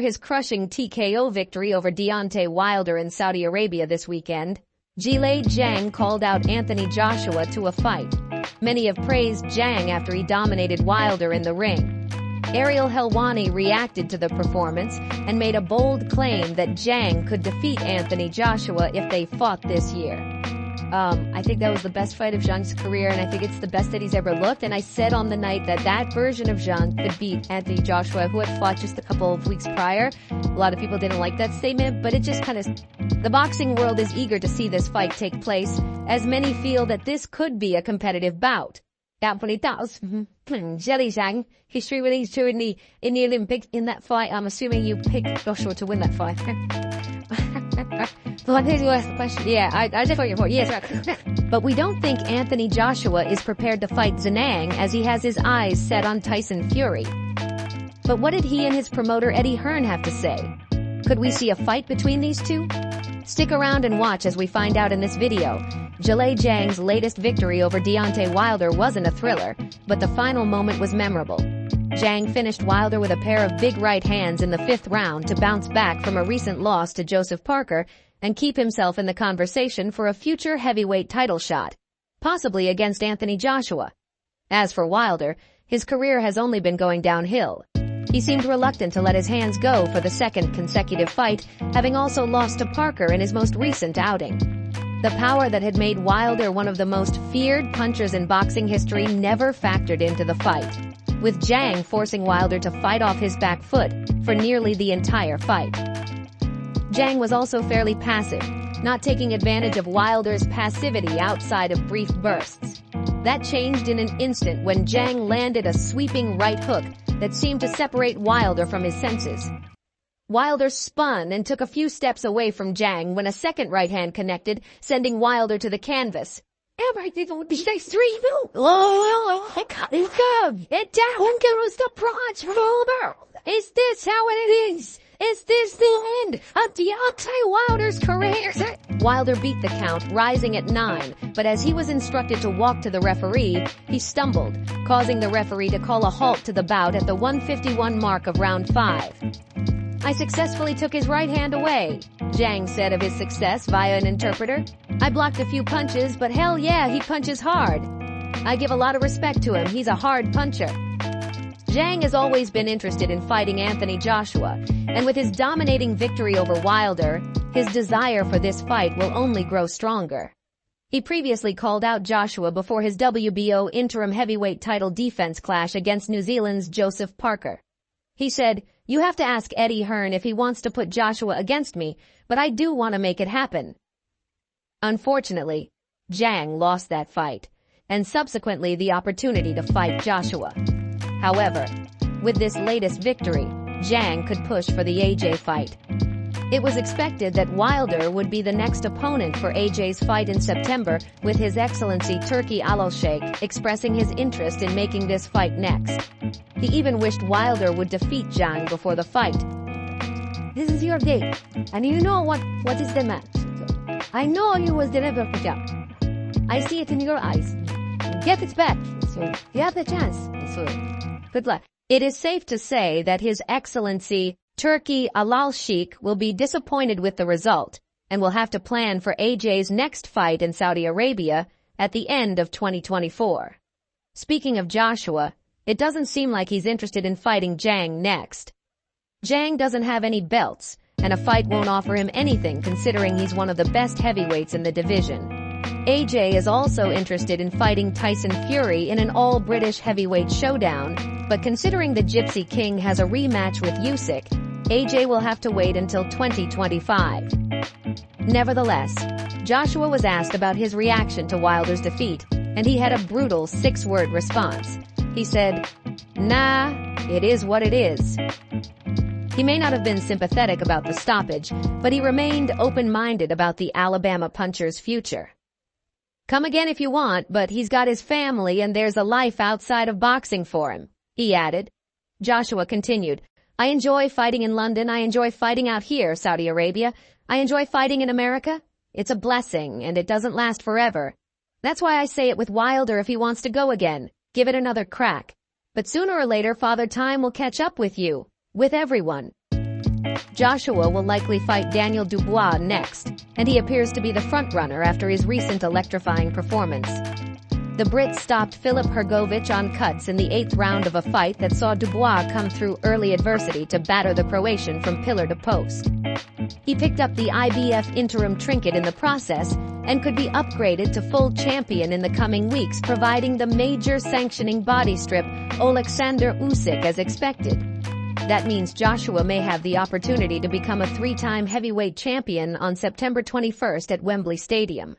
his crushing TKO victory over Deontay Wilder in Saudi Arabia this weekend, Zhilei Zhang called out Anthony Joshua to a fight. Many have praised Zhang after he dominated Wilder in the ring. Ariel Helwani reacted to the performance and made a bold claim that Zhang could defeat Anthony Joshua if they fought this year. I think that was the best fight of Zhang's career, and I think it's the best that he's ever looked. And I said on the night that that version of Zhang could beat Anthony Joshua, who had fought just a couple of weeks prior. A lot of people didn't like that statement, but it just kind of... The boxing world is eager to see this fight take place, as many feel that this could be a competitive bout. Anthony Zhilei Zhang, history with these two in the Olympics. In that fight, I'm assuming you picked Joshua to win that fight. Well, here's the last question. Yeah, I just thought your point. Yes, right. But we don't think Anthony Joshua is prepared to fight Zhang, as he has his eyes set on Tyson Fury. But what did he and his promoter Eddie Hearn have to say? Could we see a fight between these two? Stick around and watch as we find out in this video. Zhilei Zhang's latest victory over Deontay Wilder wasn't a thriller, but the final moment was memorable. Zhang finished Wilder with a pair of big right hands in the 5th round to bounce back from a recent loss to Joseph Parker and keep himself in the conversation for a future heavyweight title shot, possibly against Anthony Joshua. As for Wilder, his career has only been going downhill. He seemed reluctant to let his hands go for the second consecutive fight, having also lost to Parker in his most recent outing. The power that had made Wilder one of the most feared punchers in boxing history never factored into the fight, with Zhang forcing Wilder to fight off his back foot for nearly the entire fight. Zhang was also fairly passive, not taking advantage of Wilder's passivity outside of brief bursts. That changed in an instant when Zhang landed a sweeping right hook that seemed to separate Wilder from his senses. Wilder spun and took a few steps away from Zhang when a second right hand connected, sending Wilder to the canvas. Is this how it is? Is this the end of Deontay Wilder's career? Wilder beat the count, rising at 9, but as he was instructed to walk to the referee, he stumbled, causing the referee to call a halt to the bout at the 151 mark of round 5. I successfully took his right hand away, Zhang said of his success via an interpreter. I blocked a few punches, but hell yeah, he punches hard. I give a lot of respect to him. He's a hard puncher. Zhang has always been interested in fighting Anthony Joshua, and with his dominating victory over Wilder, his desire for this fight will only grow stronger. He previously called out Joshua before his WBO interim heavyweight title defense clash against New Zealand's Joseph Parker. He said, "You have to ask Eddie Hearn if he wants to put Joshua against me, but I do want to make it happen." Unfortunately, Zhang lost that fight, and subsequently the opportunity to fight Joshua. However, with this latest victory, Zhang could push for the AJ fight. It was expected that Wilder would be the next opponent for AJ's fight in September, with His Excellency Turki Al-Sheikh expressing his interest in making this fight next. He even wished Wilder would defeat Zhang before the fight. This is your day, and you know what is the match. I know you was deliver for job. I see it in your eyes. Get it back. So you have the chance. So good luck. It is safe to say that His Excellency Turki Al-Sheikh will be disappointed with the result and will have to plan for AJ's next fight in Saudi Arabia at the end of 2024. Speaking of Joshua, it doesn't seem like he's interested in fighting Zhang next. Zhang doesn't have any belts, and a fight won't offer him anything considering he's one of the best heavyweights in the division. AJ is also interested in fighting Tyson Fury in an all-British heavyweight showdown, but considering the Gypsy King has a rematch with Usyk, AJ will have to wait until 2025. Nevertheless, Joshua was asked about his reaction to Wilder's defeat, and he had a brutal 6-word response. He said, "Nah, it is what it is." He may not have been sympathetic about the stoppage, but he remained open-minded about the Alabama puncher's future. "Come again if you want, but he's got his family and there's a life outside of boxing for him," he added. Joshua continued, "I enjoy fighting in London. I enjoy fighting out here, Saudi Arabia. I enjoy fighting in America. It's a blessing, and it doesn't last forever. That's why I say it with Wilder if he wants to go again. Give it another crack. But sooner or later, Father Time will catch up with you. With everyone." Joshua will likely fight Daniel Dubois next, and he appears to be the frontrunner after his recent electrifying performance. The Brit stopped Filip Hrgović on cuts in the 8th round of a fight that saw Dubois come through early adversity to batter the Croatian from pillar to post. He picked up the IBF interim trinket in the process and could be upgraded to full champion in the coming weeks, providing the major sanctioning body strip Alexander Usyk as expected. That means Joshua may have the opportunity to become a 3-time heavyweight champion on September 21st at Wembley Stadium.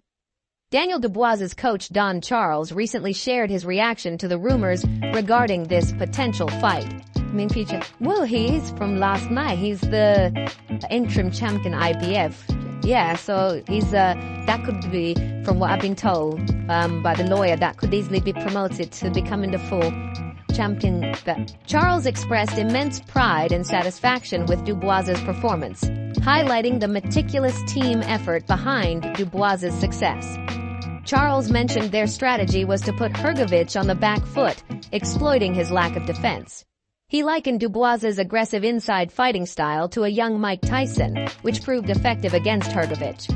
Daniel Dubois's coach Don Charles recently shared his reaction to the rumors regarding this potential fight. Well, he's from last night. He's the interim champion IBF. Yeah, so he's that could be, from what I've been told by the lawyer, that could easily be promoted to becoming the full champion. Charles expressed immense pride and satisfaction with Dubois's performance, highlighting the meticulous team effort behind Dubois's success. Charles mentioned their strategy was to put Hrgović on the back foot, exploiting his lack of defense. He likened Dubois's aggressive inside fighting style to a young Mike Tyson, which proved effective against Hrgović.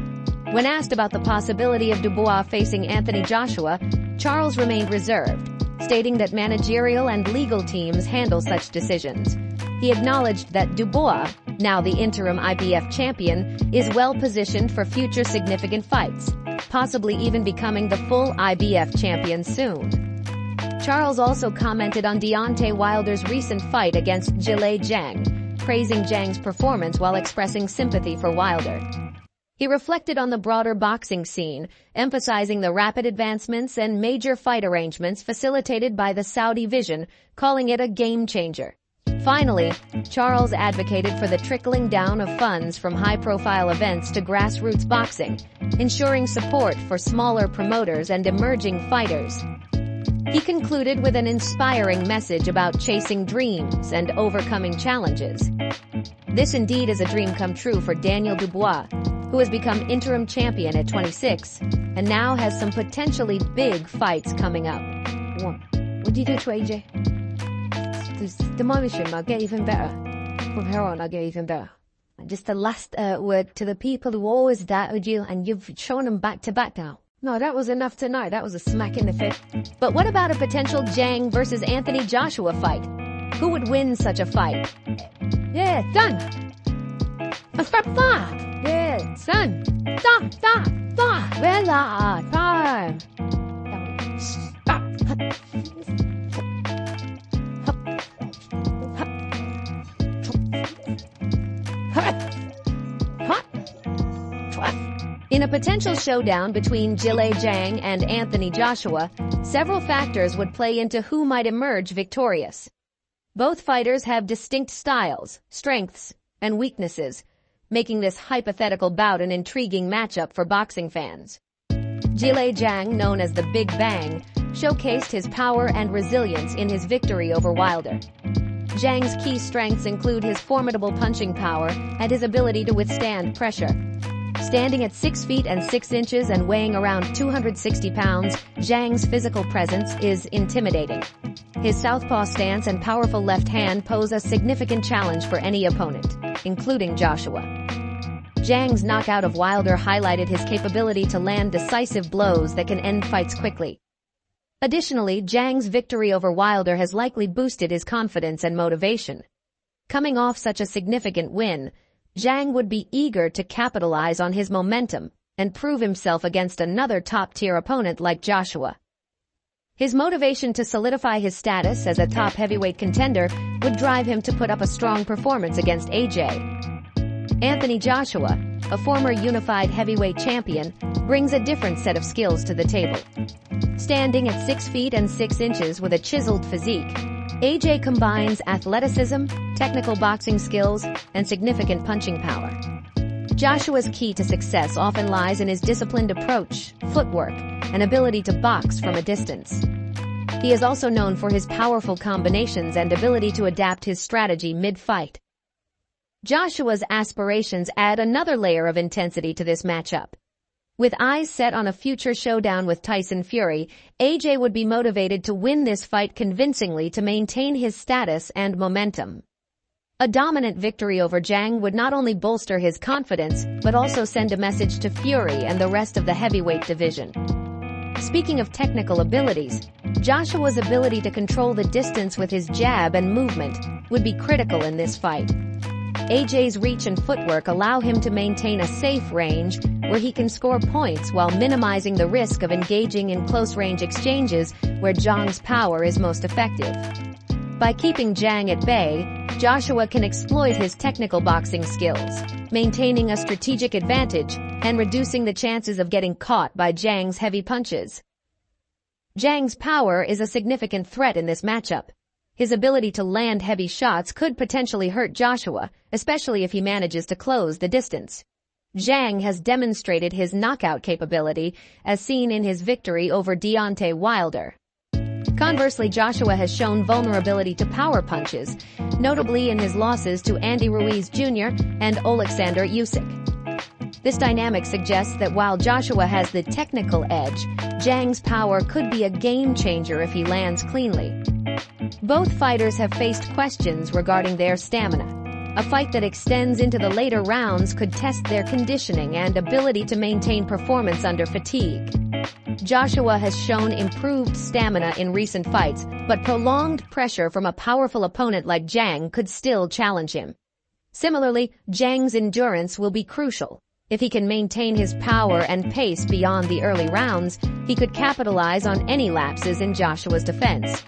When asked about the possibility of Dubois facing Anthony Joshua, Charles remained reserved, stating that managerial and legal teams handle such decisions. He acknowledged that Dubois, now the interim IBF champion, is well positioned for future significant fights, possibly even becoming the full IBF champion soon. Charles also commented on Deontay Wilder's recent fight against Zhilei Zhang, praising Zhang's performance while expressing sympathy for Wilder. He reflected on the broader boxing scene, emphasizing the rapid advancements and major fight arrangements facilitated by the Saudi vision, calling it a game changer. Finally, Charles advocated for the trickling down of funds from high-profile events to grassroots boxing, ensuring support for smaller promoters and emerging fighters. He concluded with an inspiring message about chasing dreams and overcoming challenges. This indeed is a dream come true for Daniel Dubois, who has become interim champion at 26 and now has some potentially big fights coming up. What do you do to AJ? The motion, I'll get even better. From here on, I'll get even better. And just the last word to the people who always doubted you, and you've shown them back to back now. No, that was enough tonight. That was a smack in the face. But what about a potential Zhang versus Anthony Joshua fight? Who would win such a fight? Yeah, son. Yeah, son. Where's our time? In a potential showdown between Zhilei Zhang and Anthony Joshua, several factors would play into who might emerge victorious. Both fighters have distinct styles, strengths, and weaknesses, making this hypothetical bout an intriguing matchup for boxing fans. Zhilei Zhang, known as the Big Bang, showcased his power and resilience in his victory over Wilder. Zhang's key strengths include his formidable punching power and his ability to withstand pressure. Standing at 6 feet and 6 inches and weighing around 260 pounds, Zhang's physical presence is intimidating. His southpaw stance and powerful left hand pose a significant challenge for any opponent, including Joshua. Zhang's knockout of Wilder highlighted his capability to land decisive blows that can end fights quickly. Additionally, Zhang's victory over Wilder has likely boosted his confidence and motivation. Coming off such a significant win, Zhang would be eager to capitalize on his momentum and prove himself against another top-tier opponent like Joshua. His motivation to solidify his status as a top heavyweight contender would drive him to put up a strong performance against AJ. Anthony Joshua, a former unified heavyweight champion, brings a different set of skills to the table. Standing at 6 feet and 6 inches with a chiseled physique, AJ combines athleticism, technical boxing skills, and significant punching power. Joshua's key to success often lies in his disciplined approach, footwork, and ability to box from a distance. He is also known for his powerful combinations and ability to adapt his strategy mid-fight. Joshua's aspirations add another layer of intensity to this matchup. With eyes set on a future showdown with Tyson Fury, AJ would be motivated to win this fight convincingly to maintain his status and momentum. A dominant victory over Zhang would not only bolster his confidence, but also send a message to Fury and the rest of the heavyweight division. Speaking of technical abilities, Joshua's ability to control the distance with his jab and movement would be critical in this fight. AJ's reach and footwork allow him to maintain a safe range where he can score points while minimizing the risk of engaging in close-range exchanges where Zhang's power is most effective. By keeping Zhang at bay, Joshua can exploit his technical boxing skills, maintaining a strategic advantage and reducing the chances of getting caught by Zhang's heavy punches. Zhang's power is a significant threat in this matchup. His ability to land heavy shots could potentially hurt Joshua, especially if he manages to close the distance. Zhang has demonstrated his knockout capability, as seen in his victory over Deontay Wilder. Conversely, Joshua has shown vulnerability to power punches, notably in his losses to Andy Ruiz Jr. and Alexander Usyk. This dynamic suggests that while Joshua has the technical edge, Zhang's power could be a game-changer if he lands cleanly. Both fighters have faced questions regarding their stamina. A fight that extends into the later rounds could test their conditioning and ability to maintain performance under fatigue. Joshua has shown improved stamina in recent fights, but prolonged pressure from a powerful opponent like Zhang could still challenge him. Similarly, Zhang's endurance will be crucial. If he can maintain his power and pace beyond the early rounds, he could capitalize on any lapses in Joshua's defense.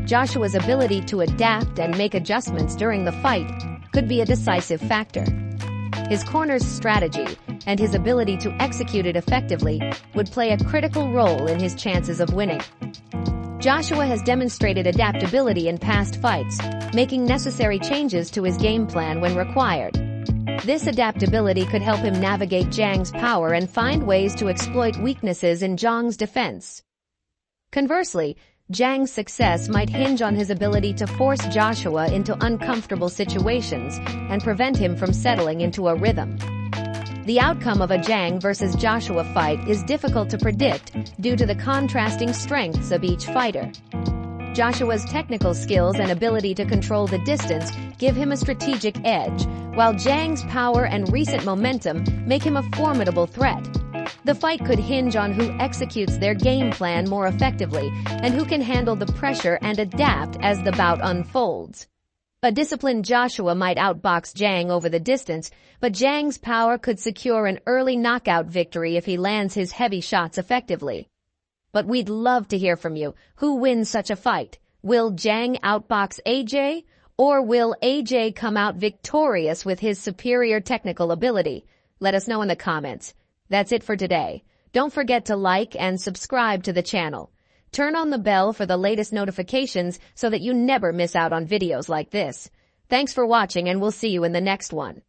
Joshua's ability to adapt and make adjustments during the fight could be a decisive factor. His corner's strategy and his ability to execute it effectively would play a critical role in his chances of winning. Joshua has demonstrated adaptability in past fights, making necessary changes to his game plan when required. This adaptability could help him navigate Zhang's power and find ways to exploit weaknesses in Zhang's defense. Conversely, Zhang's success might hinge on his ability to force Joshua into uncomfortable situations and prevent him from settling into a rhythm. The outcome of a Zhang versus Joshua fight is difficult to predict due to the contrasting strengths of each fighter. Joshua's technical skills and ability to control the distance give him a strategic edge, while Zhang's power and recent momentum make him a formidable threat. The fight could hinge on who executes their game plan more effectively and who can handle the pressure and adapt as the bout unfolds. A disciplined Joshua might outbox Zhang over the distance, but Zhang's power could secure an early knockout victory if he lands his heavy shots effectively. But we'd love to hear from you. Who wins such a fight? Will Zhang outbox AJ? Or will AJ come out victorious with his superior technical ability? Let us know in the comments. That's it for today. Don't forget to like and subscribe to the channel. Turn on the bell for the latest notifications so that you never miss out on videos like this. Thanks for watching, and we'll see you in the next one.